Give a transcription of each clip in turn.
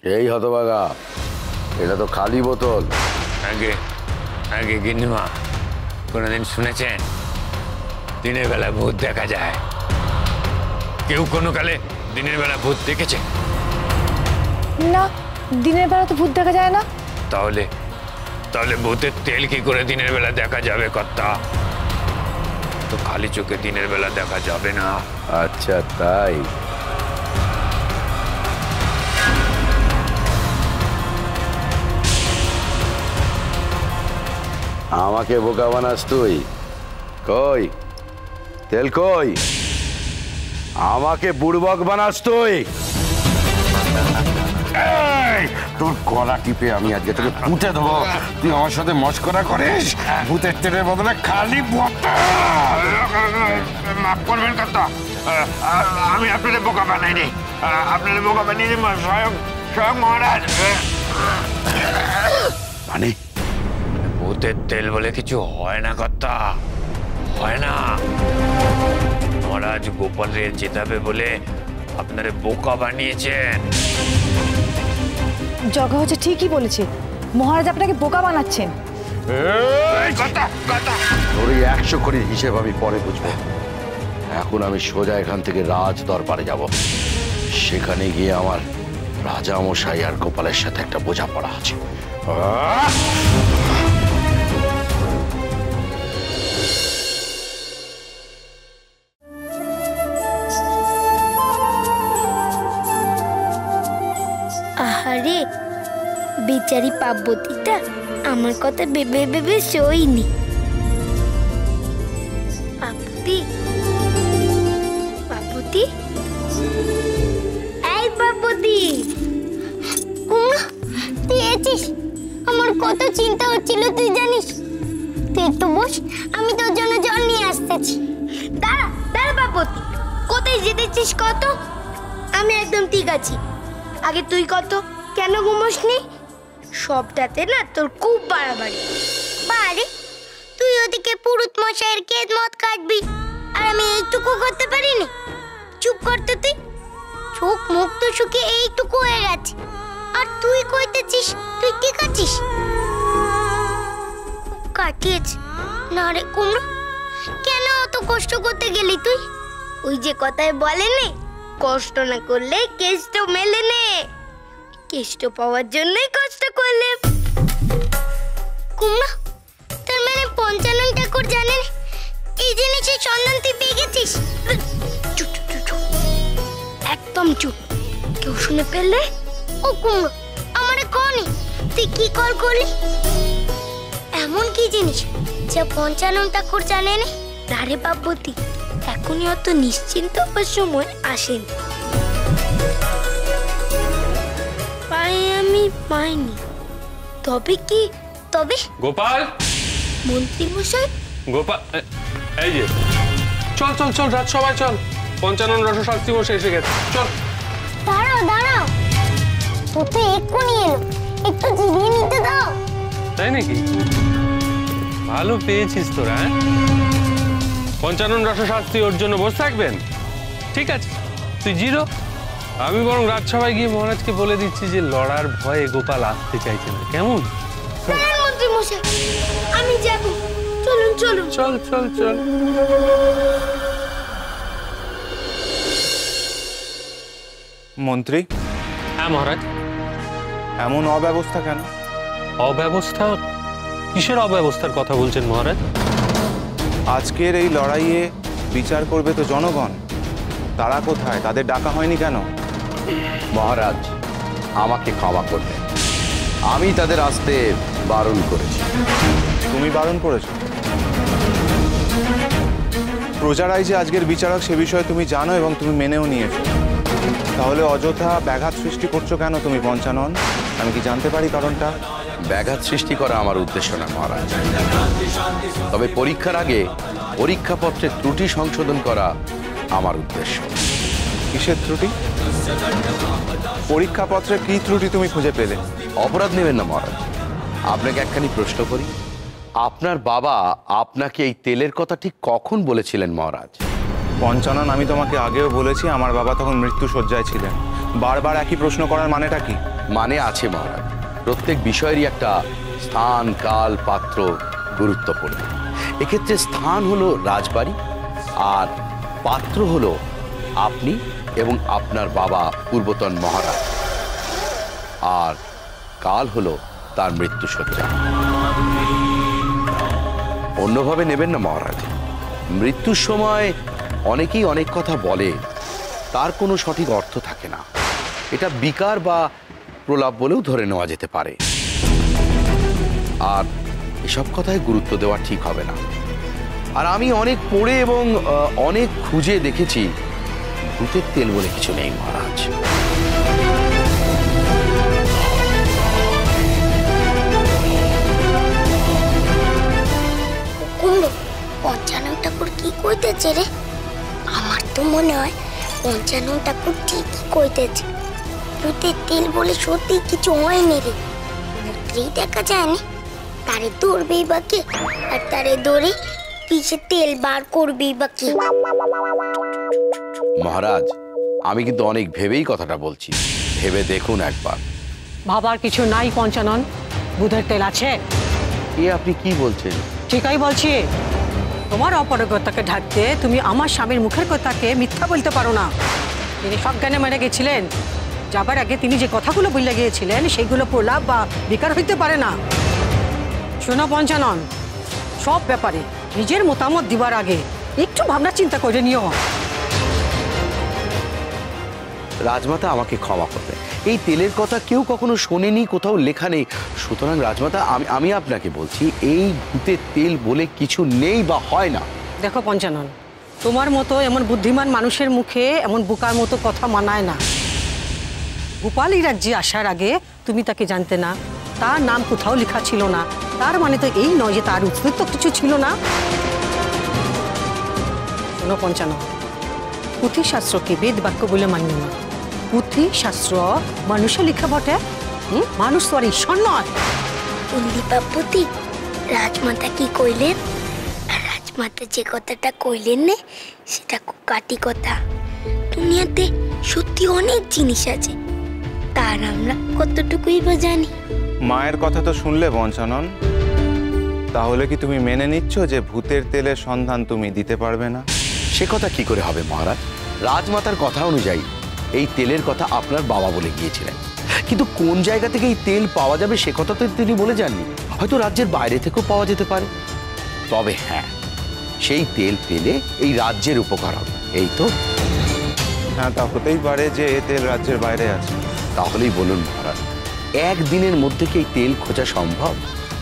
এই হতভাগা, এটা তো খালি বোতল। আগে আগে গিন্নিমা, কোনোদিন শুনেছেন দিনের বেলা ভূত দেখা যায়? কেউ কোনো কালে দিনের বেলা ভূত দেখেছে? না, দিনের বেলা তো ভূত দেখা যায় না। তাহলে তাহলে ভূতের তেল কি করে দিনের বেলা দেখা যাবে কর্তা? তো খালি চোখে দিনের বেলা দেখা যাবে না। আচ্ছা তাই? আমাকে বোকা বানাস তুই? কই তেল কই? আমাকে বুড়বক বানাস তুই? তোর গলা টিপে আমি আজকে তোকে পুঁতে দেবো। তুই আমার সাথে মস্করা করিস? ভূতের তেলের বদলে খালি মাফ করবেন কর্তা, আমি আপনাদের বোকা বানাইনি। আপনাদের বোকা বানিয়ে স্বয়ং স্বয়ং মহারাজ। মানে ভূতের তেল বলে কিছু হয় না কর্তা, হয় না। মহারাজ গোপালের জেতাবে বলে আপনারা বোকা বানিয়েছেন। জগা হচ্ছে ঠিকই বলেছে, মহারাজ আপনাকে বোকা বানাচ্ছেন। তোর 100 কোটির হিসেব আমি পরে বুঝবো। এখন আমি সোজা এখান থেকে রাজ দরবারে যাব। সেখানে গিয়ে আমার রাজা মশাই আর গোপালের সাথে একটা বোঝাপড়া আছে। আহারে বেচারি পার্বতীটা আমার কথা ভেবে ভেবে শোয়নি। পার্বতী, পার্বতী, এই পার্বতী, তুই এসেছিস? আমার কত চিন্তা হচ্ছিল তুই জানিস। তুই একটু বস, আমি তোর জন্য জল নিয়ে আসতেছি। দাঁড়া দাঁড়া পার্বতী, কোথায় যেতেছিস কত? আমি একদম ঠিক আছি। আগে তুই কত, কেন ঘুমোসনি? সবটাতে না তোর খুব বাড়াবাড়ি। বাড়ি? তুই ওদিকে পুরুত মশাইয়ের খেদমত কাটবি, আর আমি এইটুকু করতে পারিনি? চুপ করতে তুই। চোখ মুখ তো শুকিয়ে এইটুকু হয়ে গেছে, আর তুই কইতেছিস তুই কি কাটিস? কাটিয়েছ না রে কুমড়ো, কেন অত কষ্ট করতে গেলি তুই? ওই যে কথায় বলে নে, কষ্ট না করলে কেষ্ট মেলে নে। কেষ্ট পাওয়ার জন্যই কষ্ট করলে। কুমড়া, তার মানে পঞ্চানন ঠাকুর জানেন এই জিনিসের সন্ধান তুই পেয়ে গেছিস? চুপ চুপ চুপ, একদম চুপ। কেউ শুনে ফেললে? ও কুমড়ো, আমারে কনি তুই কি কল করলি? এমন কি জিনিস যা পঞ্চানন ঠাকুর জানেন? তারে পার্বতী, এখনই অত নিশ্চিন্ত হওয়ার সময় আসেন। আমি পাইনি। তবে কি? তবে গোপাল, মন্ত্রী মশাই। গোপাল, এই যে চল চল চল, রাজসভায় চল। পঞ্চানন রসশাস্ত্রী বসে এসে গেছে, চল। দাঁড়াও দাঁড়াও, তো তো এক্ষুনি এলো, একটু জিরিয়ে নিতে দাও। তাই নাকি? ভালো পেয়েছিস তোরা। পঞ্চানন রসশাস্ত্রী ওর জন্য বসে থাকবেন? ঠিক আছে, তুই জিরো। আমি বরং রাজসভায় গিয়ে মহারাজকে বলে দিচ্ছি যে লড়ার ভয়ে গোপাল আসতে চাইছে না। কেমন? মন্ত্রী মশাই, আমি যাব। চলুন চলুন। চল চল চল। মন্ত্রী। হ্যাঁ মহারাজ। এমন অব্যবস্থা কেন? অব্যবস্থা? কিসের অব্যবস্থার কথা বলছেন মহারাজ? আজকের এই লড়াইয়ে বিচার করবে তো জনগণ। তারা কোথায়? তাদের ডাকা হয়নি কেন? মহারাজ, আমাকে ক্ষমা করবেন, আমি তাদের আসতে বারণ করেছি। তুমি বারণ করেছো? প্রজারাই যে আজকের বিচারক সে বিষয়ে তুমি জানো এবং তুমি মেনেও নিয়েছো। তাহলে অযথা ব্যাঘাত সৃষ্টি করছো কেন তুমি পঞ্চানন? আমি কি জানতে পারি কারণটা? ব্যাঘাত সৃষ্টি করা আমার উদ্দেশ্য না মহারাজ, তবে পরীক্ষার আগে পরীক্ষাপত্রের ত্রুটি সংশোধন করা আমার উদ্দেশ্য। কিসের ত্রুটি? পরীক্ষাপত্রে কি ত্রুটি তুমি খুঁজে পেলে? অপরাধ নেবেন না মহারাজ, আপনাকে একখানি প্রশ্ন করি। আপনার বাবা আপনাকে এই তেলের কথা ঠিক কখন বলেছিলেন মহারাজ? পঞ্চানন, আমি তোমাকে আগেও বলেছি আমার বাবা তখন মৃত্যু শয্যায় ছিলেন। বারবার একই প্রশ্ন করার মানেটা কি? মানে আছে মহারাজ, প্রত্যেক বিষয়েরই একটা স্থান, কাল, পাত্র গুরুত্বপূর্ণ। এক্ষেত্রে স্থান হলো রাজবাড়ি, আর পাত্র হলো আপনি এবং আপনার বাবা পূর্বতন মহারাজ, আর কাল হলো তার মৃত্যুশয্যা। অন্যভাবে নেবেন না মহারাজ। মৃত্যুর সময় অনেকেই অনেক কথা বলে, তার কোনো সঠিক অর্থ থাকে না। এটা বিকার বা প্রলাপ বলেও ধরে নেওয়া যেতে পারে, আর এসব কথায় গুরুত্ব দেওয়া ঠিক হবে না। আর আমি অনেক পড়ে এবং অনেক খুঁজে দেখেছি, ভূতের তেল বলে কিছু নেই মহারাজ। কুমড়ো, পঞ্চানন ঠাকুর কি কইতেছে রে? আমার তো মনে হয় পঞ্চানন ঠাকুর ঠিকই কইতেছে। ভূতের তেল বলে সত্যি কিছু হয়নি রে। ভূতরেই দেখা যায়নি, তারে ধরবেই বা কে? আর তারে ধরে পিছে তেল বার করবেই বা কে? মহারাজ, আমি কিন্তু অনেক ভেবেই কথাটা বলছি, ভেবে দেখুন একবার। ভাবার কিছু নাই পঞ্চানন, বুধের তেল আছে। এ আপনি কি বলছেন? ঠিকই বলছি। তোমার অপারগতাকে ঢাকতে তুমি আমার স্বামীর মুখের কথাকে মিথ্যা বলতে পারো না। তিনি সজ্ঞানে মেরে গেছিলেন। যাবার আগে তিনি যে কথাগুলো বলে গিয়েছিলেন সেইগুলো প্রলাপ বা বিকার হইতে পারে না। শোনো পঞ্চানন, সব ব্যাপারে নিজের মতামত দিবার আগে একটু ভাবনা চিন্তা করে নিও। রাজমাতা আমাকে ক্ষমা করবে, এই তেলের কথা কেউ কখনো শোনেনি, কোথাও লেখা নেই। সুতরাং রাজমাতা, আমি আপনাকে বলছি, এই ভূতের তেল বলে কিছু নেই বা হয় না। দেখো পঞ্চানন, তোমার মতো এমন বুদ্ধিমান মানুষের মুখে এমন বোকার মতো কথা মানায় না। গোপাল এই রাজ্যে আসার আগে তুমি তাকে জানতে না, তার নাম কোথাও লেখা ছিল না। তার মানে তো এই নয় যে তার অস্তিত্ব কিছু ছিল না। শোনো পঞ্চানন, পুঁথিশাস্ত্রকে বেদ বাক্য বলে মান্য না। পুঁথিশাস্ত্র মানুষের লেখা বটে, মানুষ তো আর ঈশ্বর নয়। দীপাবতী, রাজমাতা কি কইলেন? আর রাজমাতা যে কথাটা কইলেন না, সেটা কাটি কথা। দুনিয়াতে সত্যি অনেক জিনিস আছে, তার আমরা কতটুকুই বা জানি। মায়ের কথা তো শুনলে পঞ্চানন, তাহলে কি তুমি মেনে নিচ্ছ যে ভূতের তেলের সন্ধান তুমি দিতে পারবে না? সে কথা কি করে হবে মহারাজ? রাজমাতার কথা অনুযায়ী এই তেলের কথা আপনার বাবা বলে গিয়েছিলেন, কিন্তু কোন জায়গা থেকে এই তেল পাওয়া যাবে সে কথা তো তিনি বলে যাননি। হয়তো রাজ্যের বাইরে থেকেও পাওয়া যেতে পারে। তবে হ্যাঁ, সেই তেল পেলে এই রাজ্যের উপকার হবে, এই তো। হ্যাঁ, তা হতেই পারে যে এ তেল রাজ্যের বাইরে আছে। তাহলেই বলুন মহারাজ, একদিনের মধ্যে কি এই তেল খোঁজা সম্ভব?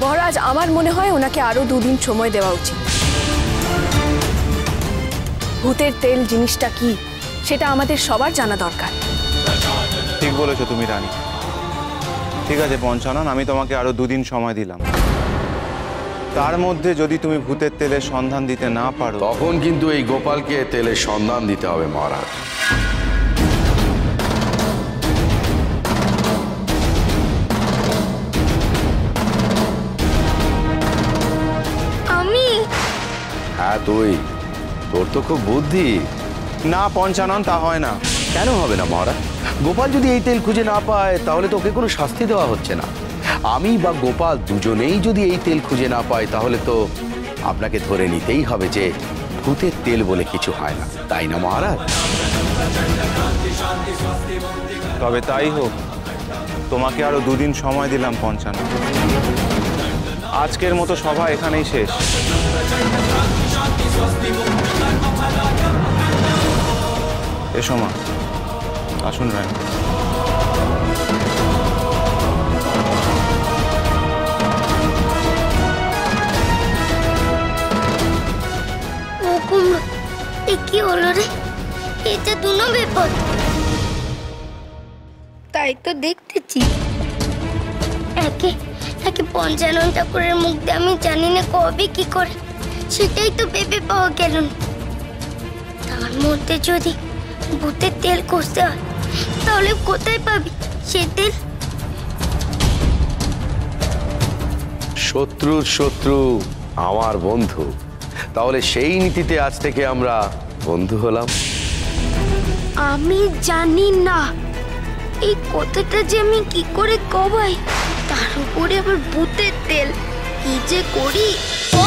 মহারাজ, আমার মনে হয় ওনাকে আরো 2 দিন সময় দেওয়া উচিত। ভূতের তেল জিনিসটা কি সেটা আমাদের সবার জানা দরকার। ঠিক বলেছো তুমি রানী। ঠিক আছে পঞ্চানন, আমি তোমাকে আরো 2 দিন সময় দিলাম। তার মধ্যে যদি তুমি ভূতের তেলের সন্ধান দিতে না পারো, তখন কিন্তু এই গোপালকে তেলের সন্ধান দিতে হবে মহারাজ। আমি? হ্যাঁ তুই, তোর তো খুব বুদ্ধি। না পঞ্চানন, তা হয় না। কেন হবে না মহারাজ? গোপাল যদি এই তেল খুঁজে না পায় তাহলে তো ওকে কোনো শাস্তি দেওয়া হচ্ছে না। আমি বা গোপাল দুজনেই যদি এই তেল খুঁজে না পাই তাহলে তো আপনাকে ধরে নিতেই হবে যে ভূতের তেল বলে কিছু হয় না, তাই না মহারাজ? তবে তাই হোক, তোমাকে আরো 2 দিন সময় দিলাম পঞ্চানন। আজকের মতো সভা এখানেই শেষ। এসো মা, আসুন রানী। ও কুমড়ো, এ কি হলো রে? এটা দুনো বিপদ। তাই তো দেখতেছি। একে একে পঞ্চানন ঠাকুরের মুখ দিয়ে আমি জানি না কবে কি করে, সেটাই তো ভেবে পাওয়া গেল না। তার মধ্যে যদি ভূতের তেল খুঁজতে হয় তাহলে কোথায় পাবি সে তেল? শত্রুর শত্রু আমার বন্ধু, তাহলে সেই নীতিতে আজ থেকে আমরা বন্ধু হলাম। আমি জানি না এই কথাটা যে আমি কি করে কবাই, তার উপরে আবার ভূতের তেল, কি যে করি। ও